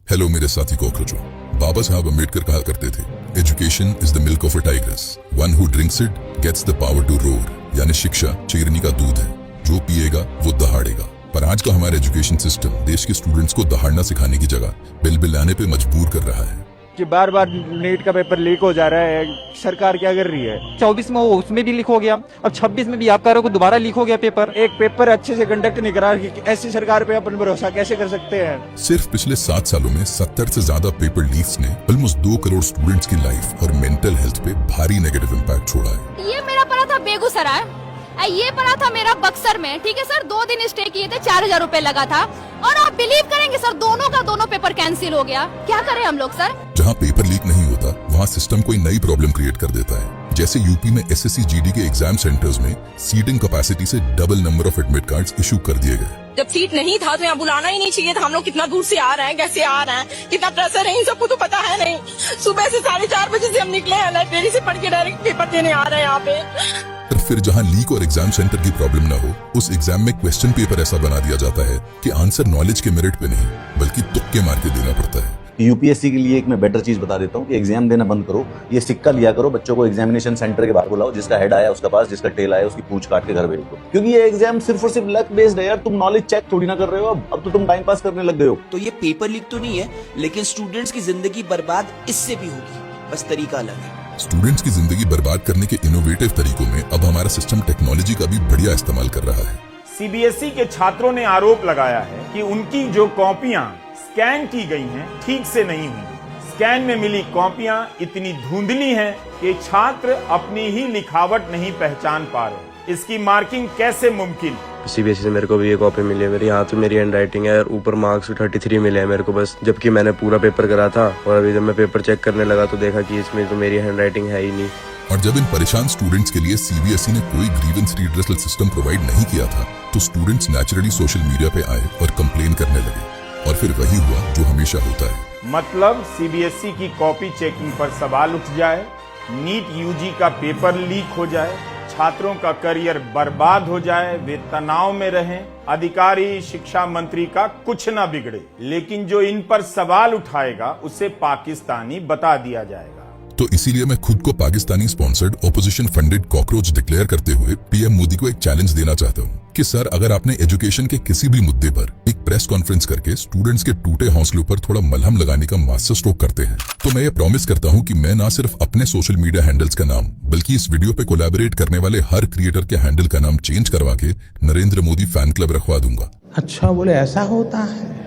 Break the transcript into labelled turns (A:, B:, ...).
A: Hello मेरे साथी कॉकरोचों। बाबा साहब अम्बेडकर कहा करते थे, education is the milk of a tigress, one who drinks it gets the power to roar. यानी शिक्षा शेरनी का दूध है, जो पिएगा वो दहाड़ेगा। पर आज का हमारा एजुकेशन सिस्टम देश के स्टूडेंट्स को दहाड़ना सिखाने की जगह बिलबिलाने पे मजबूर कर रहा है
B: कि बार बार नीट का पेपर लीक हो जा रहा है। सरकार क्या कर रही है?
C: 24 में वो उसमें भी लीक हो गया, अब 26 में भी आप कह रहे हो दोबारा लीक हो गया पेपर।
B: एक पेपर अच्छे से कंडक्ट नहीं करा, ऐसी सरकार पे अपन भरोसा कैसे कर सकते हैं?
A: सिर्फ पिछले 7 सालों में 70 से ज्यादा पेपर लीक्स ने ऑलमोस्ट 2 करोड़ स्टूडेंट्स की लाइफ और मेंटल हेल्थ पे भारी नेगेटिव इम्पैक्ट छोड़ा है।
D: ये मेरा पड़ा था बेगूसराय, ये पड़ा था मेरा बक्सर में। ठीक है सर, 2 दिन स्टे किए थे, 4000 रुपए लगा था। और आप बिलीव करेंगे सर, दोनों पेपर कैंसिल हो गया। क्या करें हम लोग सर?
A: जहाँ पेपर लीक नहीं होता वहाँ सिस्टम कोई नई प्रॉब्लम क्रिएट कर देता है। जैसे यूपी में एसएससी जीडी के एग्जाम सेंटर्स में सीटिंग कैपेसिटी से double number of admit cards issue कर दिए गए।
E: जब सीट नहीं था तो यहाँ बुलाना ही नहीं चाहिए था। हम लोग कितना दूर से आ रहे हैं, कैसे आ रहे हैं, कितना प्रेशर है, इन सबको तो पता है नहीं। सुबह से 4:30 बजे से हम निकले हैं, लाइब्रेरी से पढ़ के डायरेक्ट पेपर देने आ रहे हैं यहाँ पे।
A: पर फिर जहाँ लीक और एग्जाम सेंटर की प्रॉब्लम न हो, उस एग्जाम में क्वेश्चन पेपर ऐसा बना दिया जाता है कि आंसर नॉलेज के मेरिट पे नहीं बल्कि तुक्के मार के देना पड़ता है।
F: यूपीएससी के लिए एक मैं बेटर चीज बता देता हूँ कि एग्जाम देना बंद करो, ये सिक्का लिया करो, बच्चों को एग्जामिनेशन सेंटर के बाहर बुलाओ, जिसका हेड आया उसका पास, जिसका टेल आया उसकी पूंछ काट के घर भेज दो। क्योंकि ये एग्जाम सिर्फ और सिर्फ लक बेस्ड है यार, तुम नॉलेज चेक थोड़ी ना कर रहे हो। अब तो तुम टाइम पास करने लग गए हो।
G: तो ये पेपर लीक तो नहीं है, लेकिन स्टूडेंट्स की जिंदगी बर्बाद इससे भी होगी, बस तरीका अलग है।
A: स्टूडेंट्स की जिंदगी बर्बाद करने के इनोवेटिव तरीकों में अब हमारा सिस्टम टेक्नोलॉजी का भी बढ़िया इस्तेमाल कर रहा है।
H: सीबीएसई के छात्रों ने आरोप लगाया है कि उनकी जो कॉपियां स्कैन की गई हैं ठीक से नहीं हुई। स्कैन में मिली कॉपियां इतनी धुंधली हैं कि छात्र अपनी ही लिखावट नहीं पहचान पा रहे। इसकी मार्किंग कैसे मुमकिन?
I: सीबीएसई से मेरे को भी ये कॉपी मिली है, मेरी हाथ में मेरी हैंड राइटिंग है और ऊपर मार्क्स 33 मिले हैं मेरे को बस, जबकि मैंने पूरा पेपर करा था। और अभी जब मैं पेपर चेक करने लगा तो देखा कि इसमें तो मेरी हैंड राइटिंग है ही नहीं।
A: और जब इन परेशान स्टूडेंट्स के लिए सीबीएसई ने कोई ग्रीवेंस रिड्रेसल सिस्टम प्रोवाइड नहीं किया था तो स्टूडेंट्स नेचुरली सोशल मीडिया पे आए और कंप्लेन करने लगे। और फिर वही हुआ जो हमेशा होता है।
H: मतलब सीबीएसई की कॉपी चेकिंग पर सवाल उठ जाए, नीट यूजी का पेपर लीक हो जाए, छात्रों का करियर बर्बाद हो जाए, वे तनाव में रहें, अधिकारी शिक्षा मंत्री का कुछ ना बिगड़े, लेकिन जो इन पर सवाल उठाएगा उसे पाकिस्तानी बता दिया जाएगा।
A: तो इसीलिए मैं खुद को Pakistani sponsored opposition funded cockroach declare करते हुए पीएम मोदी को एक चैलेंज देना चाहता हूँ कि सर, अगर आपने एजुकेशन के किसी भी मुद्दे पर एक प्रेस कॉन्फ्रेंस करके स्टूडेंट्स के टूटे हौसलों पर थोड़ा मलहम लगाने का मास्टर स्ट्रोक करते हैं, तो मैं ये प्रॉमिस करता हूँ कि मैं ना सिर्फ अपने सोशल मीडिया हैंडल्स का नाम बल्कि इस वीडियो पे कोलैबोरेट करने वाले हर क्रिएटर के हैंडल का नाम चेंज करवा के नरेंद्र मोदी फैन क्लब रखवा दूंगा।
J: अच्छा, बोले ऐसा होता है।